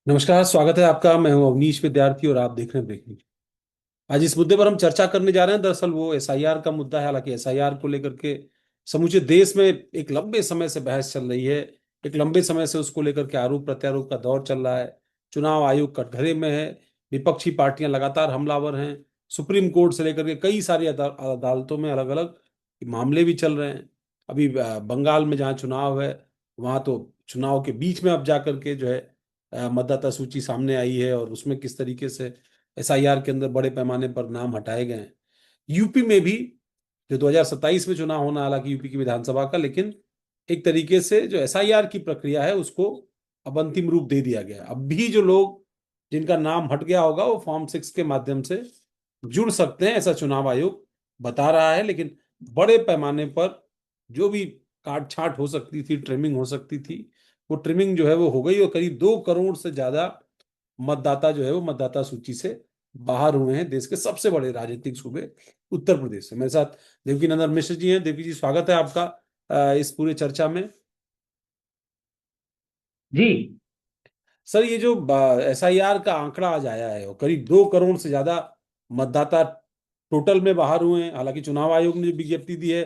नमस्कार, स्वागत है आपका। मैं हूं अवनीश विद्यार्थी और आप देख रहे हैं ब्रेकिंग। आज इस मुद्दे पर हम चर्चा करने जा रहे हैं। दरअसल वो एसआईआर का मुद्दा है। हालांकि एसआईआर को लेकर के समूचे देश में एक लंबे समय से बहस चल रही है। एक लंबे समय से उसको लेकर के आरोप प्रत्यारोप का दौर चल रहा है। चुनाव आयोग कटघरे में है। विपक्षी पार्टियां लगातार हमलावर हैं। सुप्रीम कोर्ट से लेकर के कई सारी अदालतों में अलग अलग मामले भी चल रहे हैं। अभी बंगाल में जहाँ चुनाव है, वहां तो चुनाव के बीच में अब जा करके जो है मतदाता सूची सामने आई है और उसमें किस तरीके से एसआईआर के अंदर बड़े पैमाने पर नाम हटाए गए हैं। यूपी में भी जो 2027 में चुनाव होना, हालांकि यूपी की विधानसभा का, लेकिन एक तरीके से जो एसआईआर की प्रक्रिया है उसको अब अंतिम रूप दे दिया गया है। अब भी जो लोग जिनका नाम हट गया होगा वो फॉर्म 6 के माध्यम से जुड़ सकते हैं, ऐसा चुनाव आयोग बता रहा है। लेकिन बड़े पैमाने पर जो भी काट छांट हो सकती थी, ट्रिमिंग हो सकती थी, वो ट्रिमिंग जो है वो हो गई और करीब 2 करोड़ से ज्यादा मतदाता जो है वो मतदाता सूची से बाहर हुए हैं। देश के सबसे बड़े राजनीतिक सूबे उत्तर प्रदेश से। मेरे साथ देवकी नंदन मिश्र जी हैं। देवकी जी, स्वागत है आपका इस पूरे चर्चा में। जी। सर, ये जो एसआईआर का आंकड़ा आज आया है और करीब 2 करोड़ से ज्यादा मतदाता टोटल में बाहर हुए हैं। हालांकि चुनाव आयोग ने जो विज्ञप्ति दी है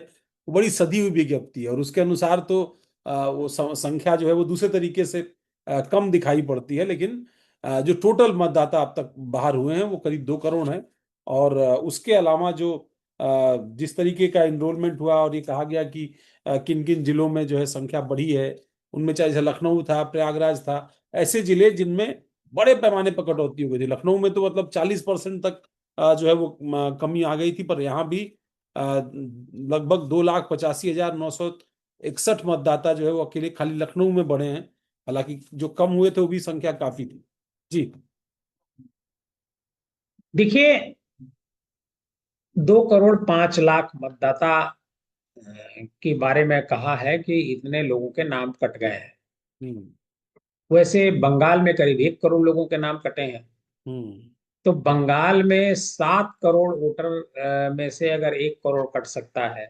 वो बड़ी सदी हुई विज्ञप्ति है और उसके अनुसार तो वो संख्या जो है वो दूसरे तरीके से कम दिखाई पड़ती है। लेकिन जो टोटल मतदाता अब तक बाहर हुए हैं वो करीब 2 करोड़ हैं। और उसके अलावा जो जिस तरीके का एनरोलमेंट हुआ और ये कहा गया कि किन किन जिलों में जो है संख्या बढ़ी है, उनमें चाहे जैसे लखनऊ था, प्रयागराज था, ऐसे जिले जिनमें बड़े पैमाने पर कटौती हो गई थी। लखनऊ में तो मतलब 40% तक जो है वो कमी आ गई थी। पर यहाँ भी लगभग 2,85,961 मतदाता जो है वो अकेले खाली लखनऊ में बढ़े हैं। हालांकि जो कम हुए थे वो भी संख्या काफी थी। जी। देखिए, 2 करोड़ 5 लाख मतदाता के बारे में कहा है कि इतने लोगों के नाम कट गए हैं। हम्म। वैसे बंगाल में करीब 1 करोड़ लोगों के नाम कटे हैं। हम्म। तो बंगाल में 7 करोड़ वोटर में से अगर 1 करोड़ कट सकता है,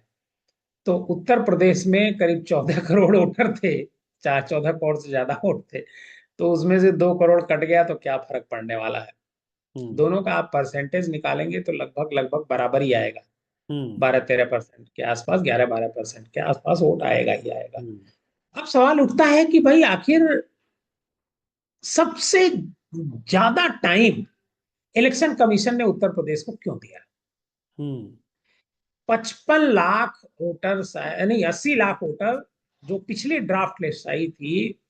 तो उत्तर प्रदेश में करीब 14 करोड़ वोटर थे। 14 करोड़ से ज्यादा वोट थे। तो उसमें से 2 करोड़ कट गया तो क्या फर्क पड़ने वाला है। हम्म। दोनों का आप परसेंटेज निकालेंगे तो लगभग लगभग बराबर ही आएगा। हम्म। 12-13% के आसपास, 11-12% के आसपास वोट आएगा ही आएगा। हम्म। अब सवाल उठता है कि भाई आखिर सबसे ज्यादा टाइम इलेक्शन कमीशन ने उत्तर प्रदेश को क्यों दिया? हम्म। 55 लाख वोटर, नहीं 80 लाख वोटर जो पिछली ड्राफ्ट लिस्ट आई थी,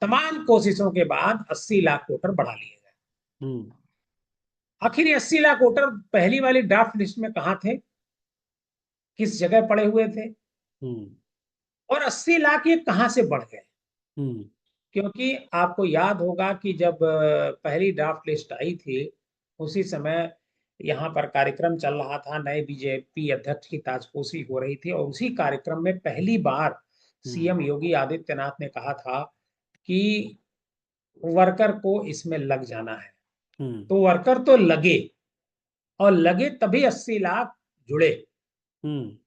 तमाम कोशिशों के बाद 80 लाख वोटर बढ़ा लिए गए। हम्म। आखिर ये 80 लाख वोटर पहली वाली ड्राफ्ट लिस्ट में कहाँ थे, किस जगह पड़े हुए थे, हम्म। और 80 लाख ये कहां से बढ़ गए? हम्म। क्योंकि आपको याद होगा कि जब पहली ड्राफ्ट लिस्ट आई थी, उसी समय यहाँ पर कार्यक्रम चल रहा था, नए बीजेपी अध्यक्ष की ताजपोशी हो रही थी, और उसी कार्यक्रम में पहली बार हम्म। सीएम योगी आदित्यनाथ ने कहा था कि वर्कर को इसमें लग जाना है। हम्म। तो वर्कर तो लगे, और लगे तभी 80 लाख जुड़े। हम्म।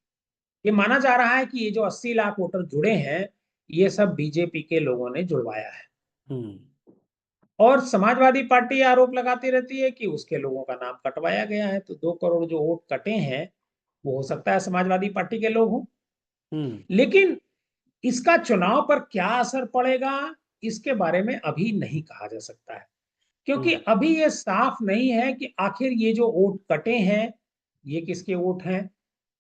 ये माना जा रहा है कि ये जो 80 लाख वोटर जुड़े हैं, ये सब बीजेपी के लोगों ने जुड़वाया है। हम्म। और समाजवादी पार्टी आरोप लगाती रहती है कि उसके लोगों का नाम कटवाया गया है। तो 2 करोड़ जो वोट कटे हैं, वो हो सकता है समाजवादी पार्टी के लोग हों। हम्म। लेकिन इसका चुनाव पर क्या असर पड़ेगा, इसके बारे में अभी नहीं कहा जा सकता है। क्योंकि हम्म। अभी ये साफ नहीं है कि आखिर ये जो वोट कटे हैं, ये किसके वोट हैं,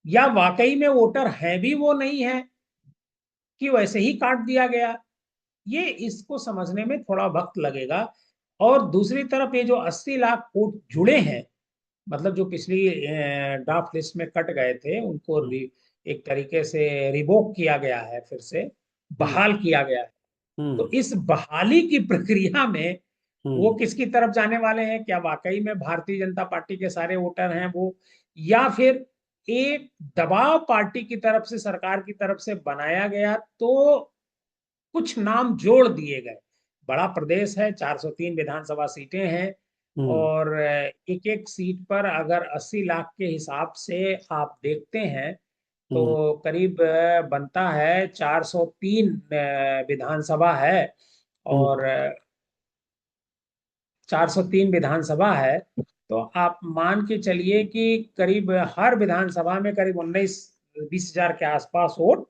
या वाकई में वोटर हैं भी वो नहीं है, कि वैसे ही काट दिया गया। ये इसको समझने में थोड़ा वक्त लगेगा। और दूसरी तरफ ये जो 80 लाख वोट जुड़े हैं, मतलब जो पिछली ड्राफ्ट लिस्ट में कट गए थे, उनको हम्म। एक तरीके से रिवोक किया गया है, फिर से हम्म। बहाल किया गया है। तो हम्म। इस बहाली की प्रक्रिया में वो हम्म। किसकी तरफ जाने वाले हैं? क्या वाकई में भारतीय जनता पार्टी के सारे वोटर हैं वो, या फिर एक दबाव पार्टी की तरफ से, सरकार की तरफ से बनाया गया, तो कुछ नाम जोड़ दिए गए। बड़ा प्रदेश है, 403 विधानसभा सीटें हैं, हम्म। और एक एक सीट पर अगर 80 लाख के हिसाब से आप देखते हैं, हम्म। तो करीब बनता है 403 विधानसभा है। हम्म। और 403 विधानसभा है, तो आप मान के चलिए कि करीब हर विधानसभा में करीब 19-20 हजार के आसपास वोट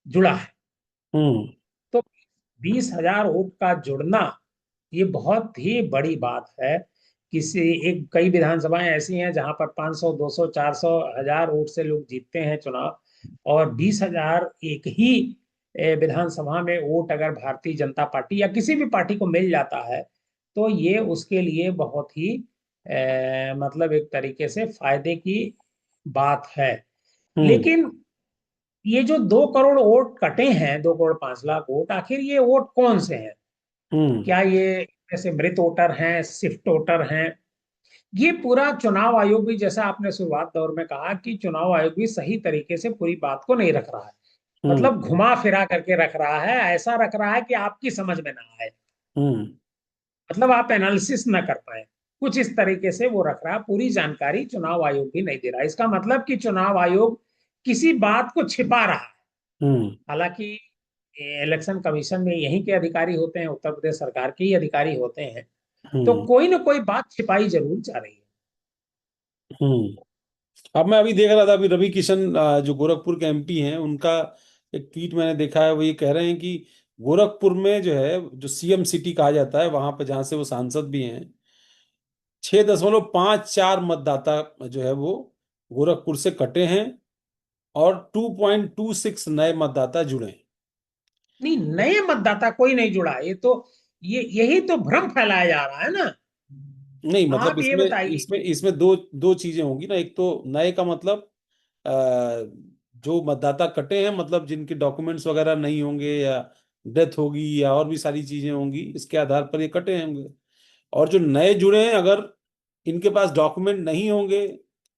जुड़ा है। हम्म। तो 20 हजार वोट का जुड़ना ये बहुत ही बड़ी बात है। किसी एक कई विधानसभाएं ऐसी हैं जहां पर 500, 200, 400, 1000 वोट से लोग जीतते हैं चुनाव, और 20 हजार एक ही विधानसभा में वोट अगर भारतीय जनता पार्टी या किसी भी पार्टी को मिल जाता है, तो ये उसके लिए बहुत ही मतलब एक तरीके से फायदे की बात है। हम्म। लेकिन ये जो 2 करोड़ वोट कटे हैं, 2 करोड़ 5 लाख वोट, आखिर ये वोट कौन से हैं? हम्म। क्या ये ऐसे मृत वोटर हैं, शिफ्ट वोटर हैं? ये पूरा चुनाव आयोग भी, जैसा आपने शुरुआत दौर में कहा, कि चुनाव आयोग भी सही तरीके से पूरी बात को नहीं रख रहा है। हम्म। मतलब घुमा फिरा करके रख रहा है, ऐसा रख रहा है कि आपकी समझ में ना आए, हम्म। मतलब आप एनालिसिस ना कर पाए। कुछ इस तरीके से वो रख रहा है, पूरी जानकारी चुनाव आयोग भी नहीं दे रहा है। इसका मतलब कि चुनाव आयोग किसी बात को छिपा रहा है। हम्म। हालांकि इलेक्शन कमीशन में यहीं के अधिकारी होते हैं, उत्तर प्रदेश सरकार के ही अधिकारी होते हैं, तो हम्म। कोई ना कोई बात छिपाई जरूर जा रही है। हम्म। अब मैं अभी देख रहा था, अभी रवि किशन जो गोरखपुर के एमपी हैं, उनका एक ट्वीट मैंने देखा है। वो ये कह रहे हैं कि गोरखपुर में जो है, जो सीएम सिटी कहा जाता है, वहां पर जहां से वो सांसद भी हैं, 6.54 मतदाता जो है वो गोरखपुर से कटे हैं, और 2.26 नए मतदाता जुड़े हैं। नहीं, नए मतदाता कोई नहीं जुड़ा, ये तो ये यही तो भ्रम फैलाया जा रहा है ना। नहीं, मतलब आप ये इसमें बताइए। इसमें इसमें दो दो चीजें होंगी ना। एक तो नए का मतलब अ, जो मतदाता कटे हैं, मतलब जिनके डॉक्यूमेंट्स वगैरह नहीं होंगे, या डेथ होगी, या और भी सारी चीजें होंगी, इसके आधार पर ये कटे होंगे। और जो नए जुड़े हैं, अगर इनके पास डॉक्यूमेंट नहीं होंगे,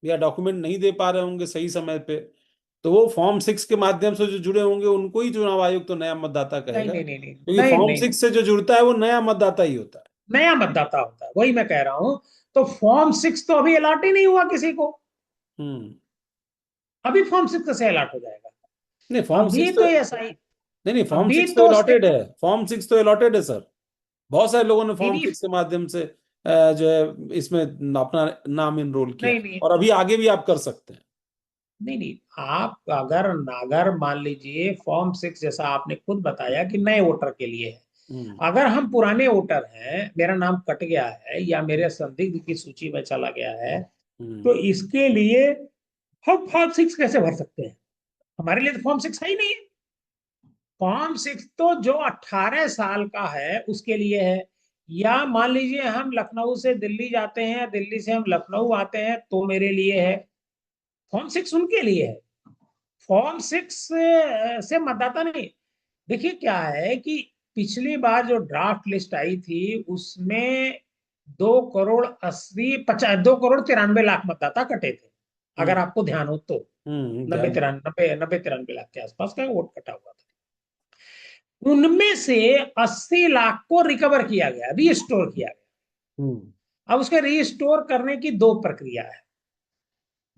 या डॉक्यूमेंट नहीं दे पा रहे होंगे सही समय पे, तो वो फॉर्म 6 के माध्यम से जो जुड़े होंगे, उनको ही चुनाव आयोग तो नया मतदाता नहीं कहेगा, नहीं नहीं नहीं क्योंकि नहीं फॉर्म नहीं नहीं, सिक्स से जो जुड़ता है वो नया मतदाता ही होता है। नया मतदाता होता है, वही मैं कह रहा हूं। तो फॉर्म 6 तो अभी अलॉट ही नहीं हुआ किसी को। हम्म। अभी फॉर्म 6 कैसे अलॉट हो जाएगा? नहीं, फॉर्म अभी सिक्स तो तो ऐसा ही, नहीं नहीं, फॉर्म अभी सिक्स तो तो अलॉटेड है। फॉर्म 6 तो अलॉटेड है सर। बहुत सारे लोगों ने नहीं फॉर्म नहीं 6 के माध्यम से जो है इसमें अपना नाम इनरोल किया नहीं है, नहीं और अभी आगे भी आप कर सकते हैं। नहीं नहीं, आप अगर अगर मान लीजिए फॉर्म 6 जैसा आपने खुद बताया कि नए वोटर के लिए है, हम्म। अगर हम पुराने वोटर हैं, मेरा नाम कट गया है या मेरे संदिग्ध की सूची में चला गया है, हम्म। तो इसके लिए हम फॉर्म 6 कैसे भर सकते हैं? हमारे लिए तो फॉर्म 6 है ही नहीं है। फॉर्म 6 तो जो 18 साल का है उसके लिए है, या मान लीजिए हम लखनऊ से दिल्ली जाते हैं, दिल्ली से हम लखनऊ आते हैं, तो मेरे लिए है। फॉर्म 6 उनके लिए है। फॉर्म 6 से मतदाता नहीं। देखिए क्या है कि पिछली बार जो ड्राफ्ट लिस्ट आई थी उसमें 2 करोड़ 93 लाख मतदाता कटे थे, हम्म। अगर आपको ध्यान हो तो। नब्बे ध्यान है। तिरानबे नब्बे 93 लाख के आसपास का वोट कटा हुआ था। उनमें से 80 लाख को रिकवर किया गया, रीस्टोर किया गया। हम्म। अब उसके रीस्टोर करने की दो प्रक्रिया है।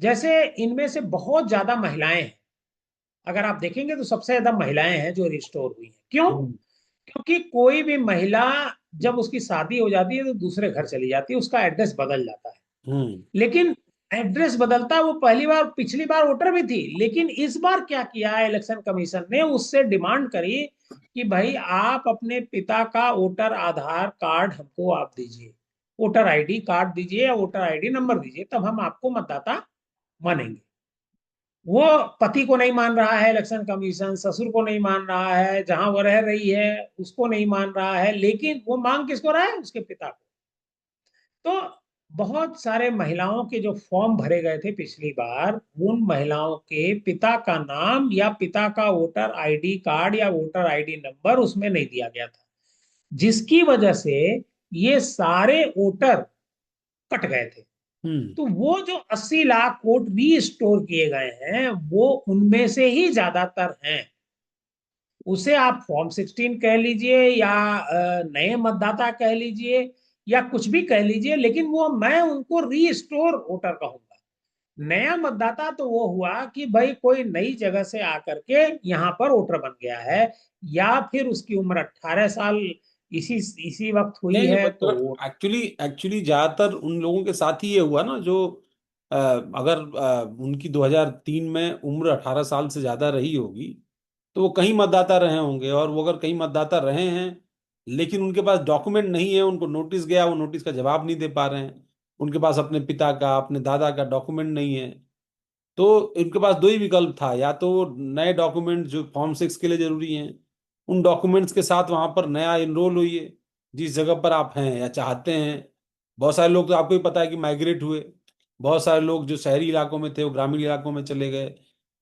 जैसे इनमें से बहुत ज्यादा महिलाएं हैं, अगर आप देखेंगे तो सबसे ज्यादा महिलाएं हैं जो रिस्टोर हुई हैं। क्यों? हम्म। क्योंकि कोई भी महिला जब उसकी शादी हो जाती है तो दूसरे घर चली जाती है, उसका एड्रेस बदल जाता है। हम्म। लेकिन एड्रेस बदलता, वो पहली बार पिछली बार वोटर भी थी, लेकिन इस बार क्या किया है इलेक्शन कमीशन ने, उससे डिमांड करी कि भाई आप अपने पिता का वोटर आधार कार्ड हमको आप दीजिए, वोटर आईडी कार्ड दीजिए या वोटर आईडी नंबर दीजिए, तब हम आपको मतदाता मानेंगे। वो पति को नहीं मान रहा है इलेक्शन कमीशन, ससुर को नहीं मान रहा है, जहां वो रह रही है उसको नहीं मान रहा है, लेकिन वो मांग किसको रहा है? उसके पिता को। तो बहुत सारे महिलाओं के जो फॉर्म भरे गए थे पिछली बार, उन महिलाओं के पिता का नाम या पिता का वोटर आईडी कार्ड या वोटर आईडी नंबर उसमें नहीं दिया गया था, जिसकी वजह से ये सारे वोटर कट गए थे। हम्म। तो वो जो 80 लाख वोट रीस्टोर किए गए हैं, वो उनमें से ही ज्यादातर हैं। उसे आप फॉर्म 16 कह लीजिए या नए मतदाता कह लीजिए या कुछ भी कह लीजिए, लेकिन वो मैं उनको रीस्टोर वोटर कहूंगा। नया मतदाता तो वो हुआ कि भाई कोई नई जगह से आकर के यहाँ पर वोटर बन गया है, या फिर उसकी उम्र 18 साल इसी इसी वक्त हुई नहीं, है तो मतलब एक्चुअली एक्चुअली ज्यादातर उन लोगों के साथ ही ये हुआ ना जो अगर उनकी 2003 में उम्र 18 साल से ज्यादा रही होगी, तो वो कहीं मतदाता रहे होंगे, और वो अगर कहीं मतदाता रहे हैं लेकिन उनके पास डॉक्यूमेंट नहीं है, उनको नोटिस गया, वो नोटिस का जवाब नहीं दे पा रहे हैं, उनके पास अपने पिता का अपने दादा का डॉक्यूमेंट नहीं है, तो इनके पास दो ही विकल्प था, या तो वो नए डॉक्यूमेंट जो फॉर्म 6 के लिए जरूरी हैं उन डॉक्यूमेंट्स के साथ वहां पर नया इनरोल होइए जिस जगह पर आप हैं या चाहते हैं। बहुत सारे लोग तो आपको ही पता है कि माइग्रेट हुए, बहुत सारे लोग जो शहरी इलाकों में थे वो ग्रामीण इलाकों में चले गए,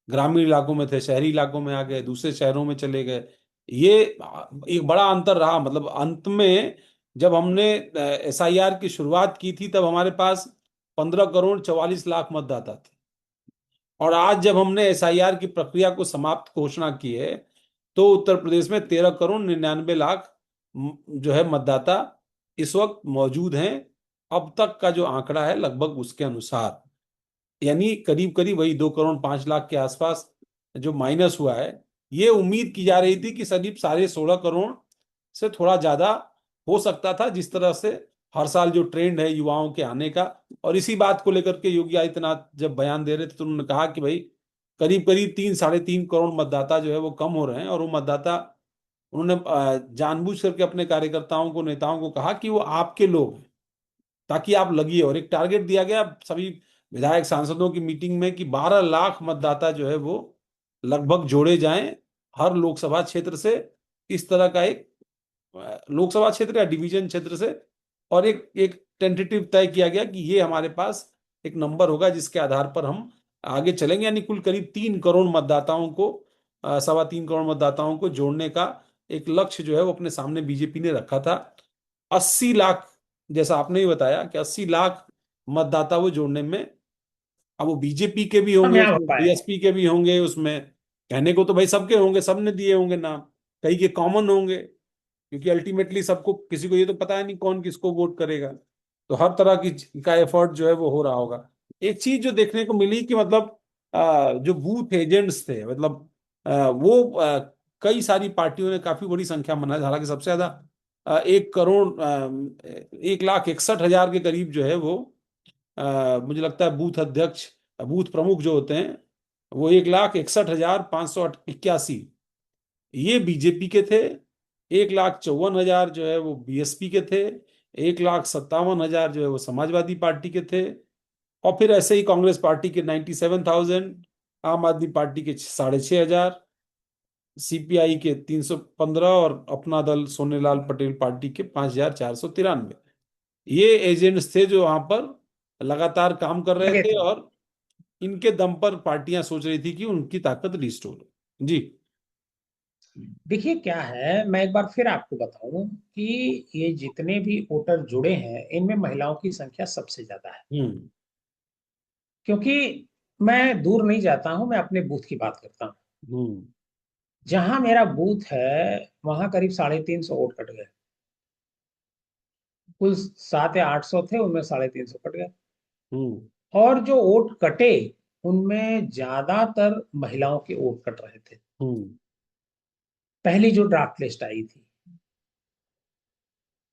ग्रामीण इलाकों में थे शहरी इलाकों में आ गए, दूसरे शहरों में चले गए। ये एक बड़ा अंतर रहा, मतलब अंत में जब हमने SIR की शुरुआत की थी तब हमारे पास 15 करोड़ 44 लाख मतदाता थे, और आज जब हमने SIR की प्रक्रिया को समाप्त घोषणा की है तो उत्तर प्रदेश में 13 करोड़ 99 लाख जो है मतदाता इस वक्त मौजूद हैं, अब तक का जो आंकड़ा है लगभग उसके अनुसार, यानी करीब करीब वही 2 करोड़ 5 लाख के आसपास जो माइनस हुआ है। ये उम्मीद की जा रही थी कि करीब 16.5 करोड़ से थोड़ा ज्यादा हो सकता था, जिस तरह से हर साल जो ट्रेंड है युवाओं के आने का। और इसी बात को लेकर के योगी आदित्यनाथ जब बयान दे रहे थे तो उन्होंने कहा कि भाई करीब करीब 3 साढ़े 3 करोड़ मतदाता जो है वो कम हो रहे हैं, और वो मतदाता उन्होंने जानबूझ करके अपने कार्यकर्ताओं को नेताओं को कहा कि वो आपके लोग हैं, ताकि आप लगिए। और एक टारगेट दिया गया सभी विधायक सांसदों की मीटिंग में कि 12 लाख मतदाता जो है वो लगभग जोड़े जाएं हर लोकसभा क्षेत्र से, इस तरह का एक लोकसभा क्षेत्र या डिवीजन क्षेत्र से। और एक एक टेंटेटिव तय किया गया कि ये हमारे पास एक नंबर होगा जिसके आधार पर हम आगे चलेंगे, यानी कुल करीब 3 करोड़ मतदाताओं को 3.25 करोड़ मतदाताओं को जोड़ने का एक लक्ष्य जो है वो अपने सामने बीजेपी ने रखा था। 80 लाख, जैसा आपने ही बताया कि 80 लाख मतदाता वो जोड़ने में, अब वो बीजेपी के भी होंगे कामयाब हो उसमें, पाए। BSP के भी होंगे उसमें, कहने को तो भाई सबके होंगे, सबने दिए होंगे नाम, कई के कॉमन होंगे, क्योंकि अल्टीमेटली सबको किसी को ये तो पता है नहीं कौन किसको वोट करेगा, तो हर तरह की का एफर्ट जो है वो हो रहा होगा। एक चीज जो देखने को मिली कि मतलब जो बूथ एजेंट्स थे, मतलब वो कई सारी पार्टियों ने काफी बड़ी संख्या में मनाई, हालांकि सबसे ज्यादा 1 लाख 61 हजार के करीब जो है वो मुझे लगता है बूथ अध्यक्ष, बूथ प्रमुख जो होते हैं वो 1,61,581 ये बीजेपी के थे, 1,54,000 जो है वो BSP के थे, 1,57,000 जो है वो समाजवादी पार्टी के थे, और फिर ऐसे ही कांग्रेस पार्टी के 97,000, आम आदमी पार्टी के 6,500, CPI के 315, और अपना दल सोनेलाल पटेल पार्टी के 5,493 ये एजेंट्स थे जो वहां पर लगातार काम कर रहे लगे थे, थे। और इनके दम पर पार्टियां सोच रही थी कि उनकी ताकत रिस्टोर हो। जी। देखिए क्या है, मैं एक बार फिर आपको बताऊं कि ये जितने भी वोटर जुड़े हैं इनमें महिलाओं की संख्या सबसे ज्यादा है। हम्म। क्योंकि मैं दूर नहीं जाता हूं, मैं अपने बूथ की बात करता हूं। हम्म। जहां मेरा बूथ है वहां करीब 350 वोट कट गए। कुल 700 या 800 थे, उनमें 350 कट गए। हम्म। और जो वोट कटे उनमें ज्यादातर महिलाओं के वोट कट रहे थे। हम्म। पहली जो ड्राफ्ट लिस्ट आई थी,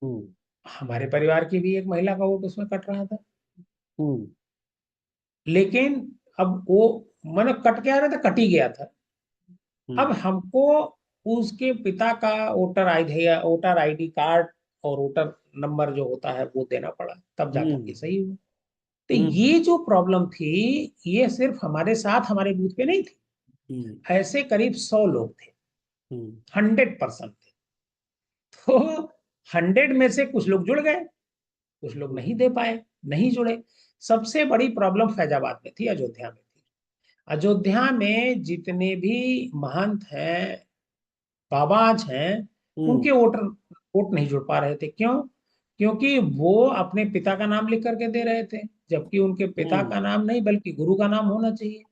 हम्म। हमारे परिवार की भी एक महिला का वोट उसमें कट रहा था। हम्म। लेकिन अब वो मैंने कट गया था, कट ही गया था। अब हम्म। हमको उसके पिता का वोटर आईडी कार्ड और वोटर नंबर जो होता है वो देना पड़ा, तब जाकर हम्म। के सही हुआ। तो हम्म। ये जो प्रॉब्लम थी, ये सिर्फ हमारे साथ हमारे बूथ पे नहीं थी। हम्म। ऐसे करीब 100 लोग थे, हम्म। 100% थे। तो 100 में से कुछ लोग जुड़ गए, कुछ लोग नहीं दे पाए, नहीं जुड़े। सबसे बड़ी प्रॉब्लम फैजाबाद में थी, अयोध्या में थी। अयोध्या में जितने भी महंत हैं, बाबाज हैं, हम्म। उनके वोट नहीं जुड़ पा रहे थे। क्यों? क्योंकि वो अपने पिता का नाम लिख करके दे रहे थे, जबकि उनके पिता हम्म। का नाम नहीं बल्कि गुरु का नाम होना चाहिए।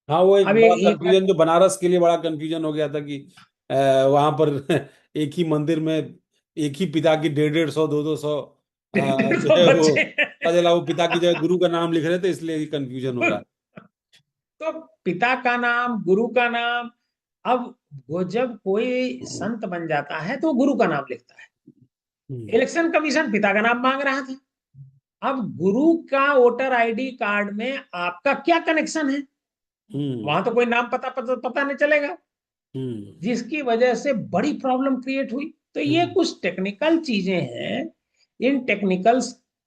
हाँ, वो एक अब बड़ा एक कंफ्यूजन जो बनारस के लिए बड़ा कंफ्यूजन हो गया था कि वहां पर एक ही मंदिर में एक ही पिता की 150 150 200 जो 150 है वो, बच्चे पता चला वो पिता की जगह गुरु का नाम लिख रहे थे, इसलिए कंफ्यूजन हो रहा है। तो पिता का नाम, गुरु का नाम, अब वो जब कोई संत बन जाता है तो गुरु का नाम लिखता है। हम्म। इलेक्शन कमीशन पिता का नाम मांग रहा था। अब गुरु का वोटर आईडी कार्ड में आपका क्या कनेक्शन है? हम्म। वहां तो कोई नाम पता नहीं चलेगा, हम्म। जिसकी वजह से बड़ी प्रॉब्लम क्रिएट हुई। तो ये हम्म। कुछ टेक्निकल चीजें हैं। इन टेक्निकल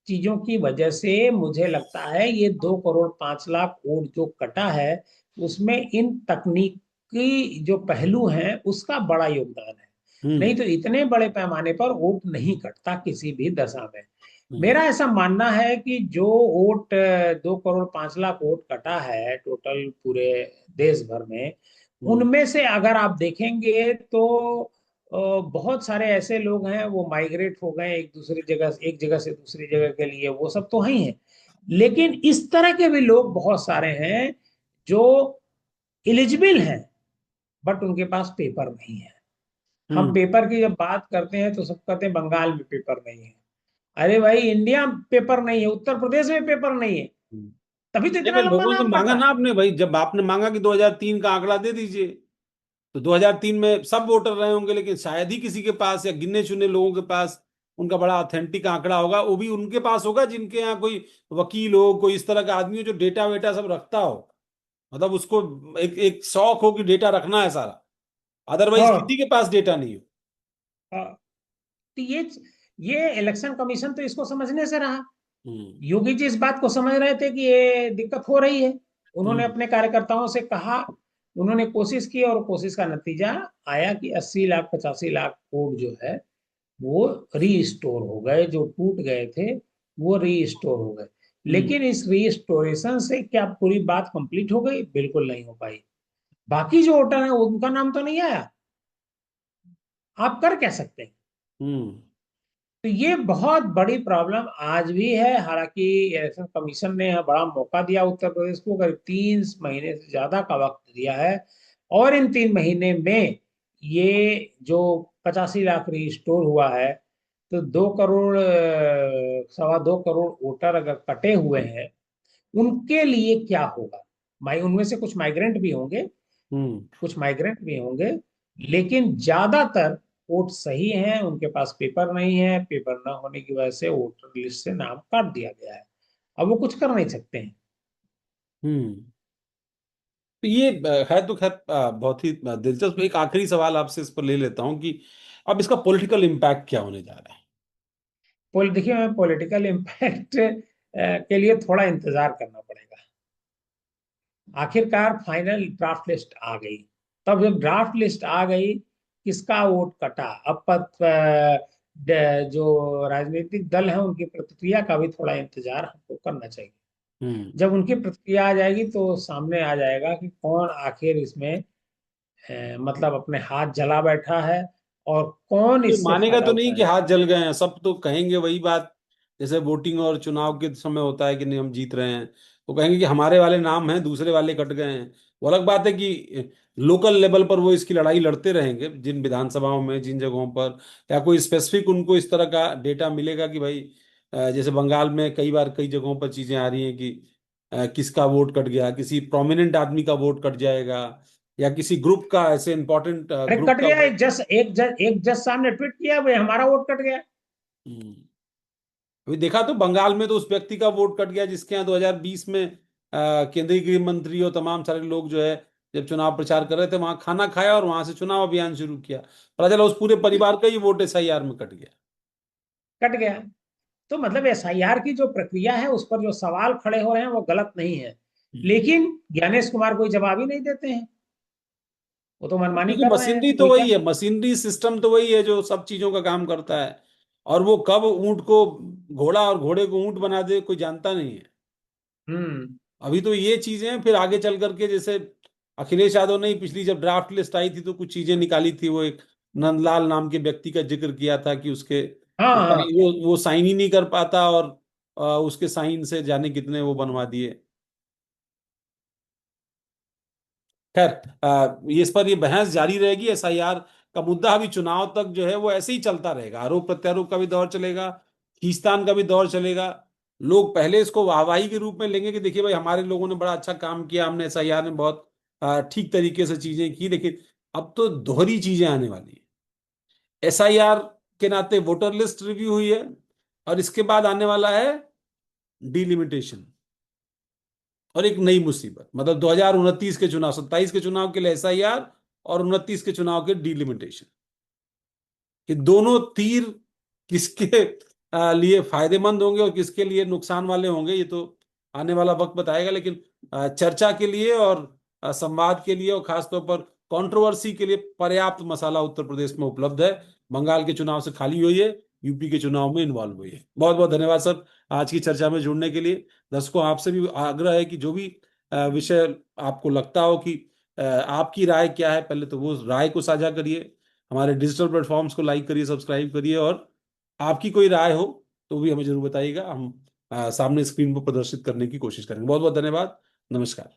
चीजों की वजह से मुझे लगता है ये 2 करोड़ 5 लाख वोट जो कटा है, उसमें इन तकनीकी जो पहलू हैं उसका बड़ा योगदान है। नहीं हम्म। तो इतने बड़े पैमाने पर वोट नहीं कटता किसी भी दशा में। हम्म। मेरा ऐसा मानना है कि जो वोट 2 करोड़ 5 लाख वोट कटा है टोटल पूरे देश भर में, हम्म। उनमें से अगर आप देखेंगे तो बहुत सारे ऐसे लोग हैं वो माइग्रेट हो गए एक जगह से दूसरी जगह के लिए, वो सब तो है ही है। लेकिन इस तरह के भी लोग बहुत सारे हैं जो एलिजिबल हैं, बट उनके पास पेपर नहीं है। हम हम्म। पेपर की जब बात करते हैं तो सब कहते हैं बंगाल में पेपर नहीं है। अरे भाई, इंडिया में पेपर नहीं है, उत्तर प्रदेश में पेपर नहीं है, हम्म। तभी तो नहीं इतना भाई, लंबा लोगों से नाम मांगा कटा। ना आपने भाई, जब आपने मांगा कि 2003 का आंकड़ा दे दीजिए, तो 2003 में सब वोटर रहे होंगे, लेकिन शायद ही किसी के पास या गिने चुने लोगों के पास उनका बड़ा ऑथेंटिक आंकड़ा होगा। वो भी उनके पास होगा जिनके यहाँ कोई वकील हो, कोई इस तरह का आदमी हो जो डेटा वेटा सब रखता हो, मतलब उसको एक एक शौक हो कि डेटा रखना है सारा, अदरवाइज हाँ, किसी के पास डेटा नहीं हो। हाँ। तो ये इलेक्शन कमीशन तो इसको समझने से रहा। हम्म। योगी जी इस बात को समझ रहे थे कि ये दिक्कत हो रही है। उन्होंने हम्म। अपने कार्यकर्ताओं से कहा, उन्होंने कोशिश की और कोशिश का नतीजा आया कि 80 लाख 85 लाख वोट जो है वो रीस्टोर हो गए, जो टूट गए थे वो रीस्टोर हो गए। हम्म। लेकिन इस रीस्टोरेशन से क्या पूरी बात कंप्लीट हो गई? बिल्कुल नहीं हो पाई। बाकी जो वोटर है उनका नाम तो नहीं आया। आप कर क्या सकते हैं? हम्म। तो ये बहुत बड़ी प्रॉब्लम आज भी है। हालांकि इलेक्शन कमीशन ने यहाँ बड़ा मौका दिया उत्तर प्रदेश को, करीब 3 महीने से ज्यादा का वक्त दिया है। और इन 3 महीने में ये जो 85 लाख रिस्टोर हुआ है, तो 2 करोड़ 2.25 करोड़ वोटर अगर कटे हुए हैं, उनके लिए क्या होगा? उनमें से कुछ माइग्रेंट भी होंगे, हम्म। लेकिन ज्यादातर वोट सही हैं, उनके पास पेपर नहीं है। पेपर ना होने की वजह से वोटर लिस्ट से नाम काट दिया गया है। अब वो कुछ कर नहीं सकते हैं। हम्म। तो ये है तो खैर बहुत ही दिलचस्प। एक आखिरी सवाल आपसे इस पर ले लेता हूँ कि अब इसका पॉलिटिकल इम्पैक्ट क्या होने जा रहा है। देखिए, मैं पॉलिटिकल इम्पैक्ट के लिए थोड़ा इंतजार करना पड़ेगा। आखिरकार फाइनल ड्राफ्ट लिस्ट आ गई। तब जब ड्राफ्ट लिस्ट आ गई, किसका वोट कटा, जो राजनीतिक दल है उनकी प्रतिक्रिया का भी थोड़ा इंतजार हमको करना चाहिए। हम्म। जब उनकी प्रतिक्रिया आ जाएगी तो सामने आ जाएगा कि कौन आखिर इसमें मतलब अपने हाथ जला बैठा है और कौन ये इससे मानेगा फायदा तो नहीं कि उठाएगा। हाथ जल गए हैं, सब तो कहेंगे वही बात, जैसे वोटिंग और चुनाव के समय होता है कि नहीं हम जीत रहे हैं, तो कहेंगे कि हमारे वाले नाम हैं, दूसरे वाले कट गए हैं। वो अलग बात है कि लोकल लेवल पर वो इसकी लड़ाई लड़ते रहेंगे, जिन विधानसभाओं में जिन जगहों पर, या कोई स्पेसिफिक उनको इस तरह का डेटा मिलेगा कि भाई जैसे बंगाल में कई बार कई जगहों पर चीजें आ रही हैं कि किसका वोट कट गया, किसी प्रोमिनेंट आदमी का वोट कट जाएगा, या किसी ग्रुप का, ऐसे इंपॉर्टेंट अरे ग्रुप कट का गया, वोट। एक जज साहब ने ट्वीट किया, भाई हमारा वोट कट गया। हम्म। अभी देखा तो बंगाल में तो उस व्यक्ति का वोट कट गया जिसके यहाँ 2020 में केंद्रीय गृह मंत्री और तमाम सारे लोग जो है जब चुनाव प्रचार कर रहे थे वहां खाना खाया और वहां से चुनाव अभियान शुरू किया, पता चला उस पूरे परिवार का ही वोट एसआईआर में कट गया। कट गया। तो मतलब एसआईआर की जो प्रक्रिया है उस पर जो सवाल खड़े हो रहे हैं वो गलत नहीं है। हम्म। लेकिन ज्ञानेश कुमार कोई जवाब ही नहीं देते हैं। वो तो मनमानी क्योंकि कर रहे हैं मशीनरी कि तो भाई क्या। वही है, मशीनरी सिस्टम तो वही है जो सब चीजों का काम करता है, और वो कब ऊंट को घोड़ा और घोड़े को ऊंट बना दे कोई जानता नहीं है। हम्म। अभी तो ये चीजें हैं, फिर आगे चल करके जैसे अखिलेश यादव ने ही पिछली जब ड्राफ्ट लिस्ट आई थी तो कुछ चीजें निकाली थी, वो एक नंदलाल नाम के व्यक्ति का जिक्र किया था कि उसके हाँ, हाँ। वो साइन ही नहीं कर पाता, और उसके साइन से जाने कितने वो बनवा दिए। खैर ये इस पर ये बहस जारी रहेगी। एसआईआर का मुद्दा अभी चुनाव तक जो है वो ऐसे ही चलता रहेगा, आरोप प्रत्यारोप का भी दौर चलेगा, खींचतान का भी दौर चलेगा। लोग पहले इसको वाहवाही के रूप में लेंगे कि देखिए भाई हमारे लोगों ने बड़ा अच्छा काम किया, हमने एसआईआर में बहुत ठीक तरीके से चीजें की, लेकिन अब तो दोहरी चीजें आने वाली है। एसआईआर के नाते वोटर लिस्ट रिव्यू हुई है, और इसके बाद आने वाला है डिलिमिटेशन, और एक नई मुसीबत, मतलब 2029 के चुनाव, 27 के चुनाव के लिए एसआईआर, और 29 के चुनाव के डिलिमिटेशन। कि दोनों तीर किसके लिए फायदेमंद होंगे और किसके लिए नुकसान वाले होंगे, ये तो आने वाला वक्त बताएगा। लेकिन चर्चा के लिए और संवाद के लिए और खासतौर पर कंट्रोवर्सी के लिए पर्याप्त मसाला उत्तर प्रदेश में उपलब्ध है। बंगाल के चुनाव से खाली हुई है, यूपी के चुनाव में इन्वॉल्व हुई है। बहुत बहुत धन्यवाद सर आज की चर्चा में जुड़ने के लिए। दर्शकों, आपसे भी आग्रह है कि जो भी विषय आपको लगता हो कि आपकी राय क्या है, पहले तो वो राय को साझा करिए, हमारे डिजिटल प्लेटफॉर्म्स को लाइक करिए, सब्सक्राइब करिए, और आपकी कोई राय हो तो भी हमें जरूर बताइएगा। हम सामने स्क्रीन पर प्रदर्शित करने की कोशिश करेंगे। बहुत बहुत धन्यवाद। नमस्कार।